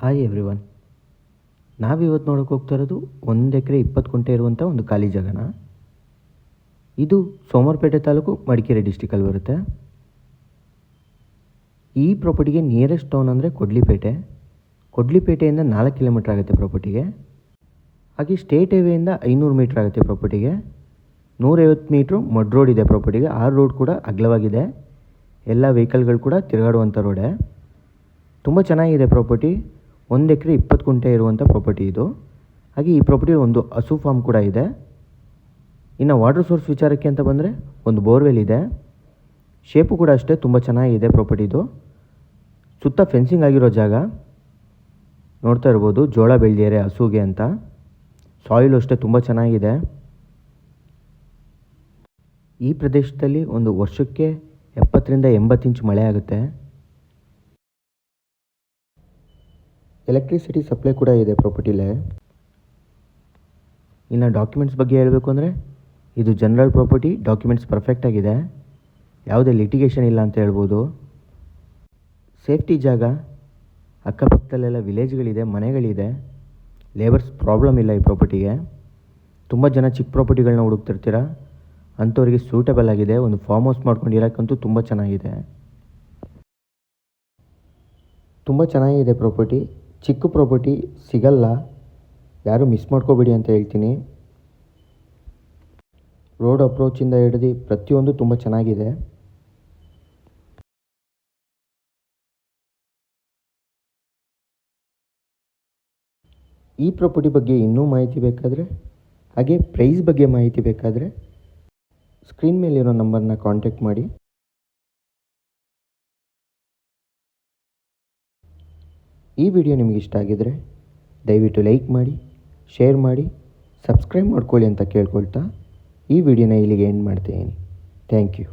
Hi everyone. ನಾವಿವತ್ತು ನೋಡೋಕೆ ಹೋಗ್ತಾ ಇರೋದು 1 ಎಕರೆ 20 ಗುಂಟೆ ಇರುವಂಥ ಒಂದು ಖಾಲಿ ಜಾಗನ. ಇದು ಸೋಮವಾರಪೇಟೆ ತಾಲೂಕು, ಮಡಿಕೇರಿ ಡಿಸ್ಟಿಕಲ್ಲಿ ಬರುತ್ತೆ. ಈ ಪ್ರಾಪರ್ಟಿಗೆ ನಿಯರೆಸ್ಟ್ ಟೌನ್ ಅಂದರೆ ಕೊಡ್ಲಿಪೇಟೆಯಿಂದ 4 ಕಿಲೋಮೀಟ್ರ್ ಆಗುತ್ತೆ ಪ್ರಾಪರ್ಟಿಗೆ. ಹಾಗೆ ಸ್ಟೇಟ್ ಹೈವೇಯಿಂದ 500 ಮೀಟ್ರ್ ಆಗುತ್ತೆ ಪ್ರಾಪರ್ಟಿಗೆ. 150 ಮೀಟ್ರು ಮಡ್ ರೋಡ್ ಇದೆ ಪ್ರಾಪರ್ಟಿಗೆ. ಆ ರೋಡ್ ಕೂಡ ಅಗಲವಾಗಿದೆ, ಎಲ್ಲ ವೆಹಿಕಲ್ಗಳು ಕೂಡ ತಿರುಗಾಡುವಂಥ ರೋಡೇ. ತುಂಬ ಚೆನ್ನಾಗಿದೆ ಪ್ರಾಪರ್ಟಿ. 1 ಎಕರೆ 20 ಗುಂಟೆ ಇರುವಂಥ ಪ್ರಾಪರ್ಟಿ ಇದು. ಹಾಗೆ ಈ ಪ್ರಾಪರ್ಟಿ ಒಂದು ಹಸು ಫಾರ್ಮ್ ಕೂಡ ಇದೆ. ಇನ್ನು ವಾಟರ್ ಸೋರ್ಸ್ ವಿಚಾರಕ್ಕೆ ಅಂತ ಬಂದರೆ ಒಂದು ಬೋರ್ವೆಲ್ ಇದೆ. ಶೇಪು ಕೂಡ ಅಷ್ಟೇ ತುಂಬ ಚೆನ್ನಾಗಿದೆ ಪ್ರಾಪರ್ಟಿದು. ಸುತ್ತ ಫೆನ್ಸಿಂಗ್ ಆಗಿರೋ ಜಾಗ ನೋಡ್ತಾ ಇರ್ಬೋದು. ಜೋಳ ಬೆಳೆದಿದ್ದಾರೆ ಹಸುಗೆ ಅಂತ. ಸಾಯಿಲು ಅಷ್ಟೇ ತುಂಬ ಚೆನ್ನಾಗಿದೆ. ಈ ಪ್ರದೇಶದಲ್ಲಿ ಒಂದು ವರ್ಷಕ್ಕೆ 70ರಿಂದ 80 ಇಂಚ್ ಮಳೆ ಆಗುತ್ತೆ. ಎಲೆಕ್ಟ್ರಿಸಿಟಿ ಸಪ್ಲೈ ಕೂಡ ಇದೆ ಪ್ರಾಪರ್ಟಿಲೇ. ಇನ್ನು ಡಾಕ್ಯುಮೆಂಟ್ಸ್ ಬಗ್ಗೆ ಹೇಳಬೇಕು ಅಂದರೆ ಇದು ಜನರಲ್ ಪ್ರಾಪರ್ಟಿ. ಡಾಕ್ಯುಮೆಂಟ್ಸ್ ಪರ್ಫೆಕ್ಟಾಗಿದೆ, ಯಾವುದೇ ಲಿಟಿಗೇಷನ್ ಇಲ್ಲ ಅಂತ ಹೇಳ್ಬೋದು. ಸೇಫ್ಟಿ ಜಾಗ, ಅಕ್ಕಪಕ್ಕದಲ್ಲೆಲ್ಲ ವಿಲೇಜ್ಗಳಿದೆ, ಮನೆಗಳಿದೆ, ಲೇಬರ್ಸ್ ಪ್ರಾಬ್ಲಮ್ ಇಲ್ಲ ಈ ಪ್ರಾಪರ್ಟಿಗೆ. ತುಂಬ ಜನ ಚಿಕ್ಕ ಪ್ರಾಪರ್ಟಿಗಳನ್ನ ಹುಡುಕ್ತಿರ್ತೀರ, ಅಂಥವ್ರಿಗೆ ಸೂಟಬಲ್ ಆಗಿದೆ. ಒಂದು ಫಾರ್ಮ್ ಹೌಸ್ ಮಾಡ್ಕೊಂಡು ಇರೋಕ್ಕಂತೂ ತುಂಬ ಚೆನ್ನಾಗಿದೆ. ತುಂಬ ಚೆನ್ನಾಗಿದೆ ಪ್ರಾಪರ್ಟಿ. ಚಿಕ್ಕ ಪ್ರಾಪರ್ಟಿ ಸಿಗಲ್ಲ, ಯಾರೂ ಮಿಸ್ ಮಾಡ್ಕೋಬೇಡಿ ಅಂತ ಹೇಳ್ತೀನಿ. ರೋಡ್ ಅಪ್ರೋಚಿಂದ ಹಿಡಿದು ಪ್ರತಿಯೊಂದು ತುಂಬ ಚೆನ್ನಾಗಿದೆ. ಈ ಪ್ರಾಪರ್ಟಿ ಬಗ್ಗೆ ಇನ್ನೂ ಮಾಹಿತಿ ಬೇಕಾದರೆ, ಹಾಗೆ ಪ್ರೈಸ್ ಬಗ್ಗೆ ಮಾಹಿತಿ ಬೇಕಾದರೆ ಸ್ಕ್ರೀನ್ ಮೇಲಿರೋ ನಂಬರ್ನ ಕಾಂಟ್ಯಾಕ್ಟ್ ಮಾಡಿ. ಈ ವಿಡಿಯೋ ನಿಮಗೆ ಇಷ್ಟ ಆಗಿದರೆ ದಯವಿಟ್ಟು ಲೈಕ್ ಮಾಡಿ, ಶೇರ್ ಮಾಡಿ, ಸಬ್ಸ್ಕ್ರೈಬ್ ಮಾಡ್ಕೊಳ್ಳಿ ಅಂತ ಕೇಳ್ಕೊಳ್ತಾ ಈ ವಿಡಿಯೋನ ಇಲ್ಲಿಗೆ ಎಂಡ್ ಮಾಡ್ತೀನಿ. Thank you.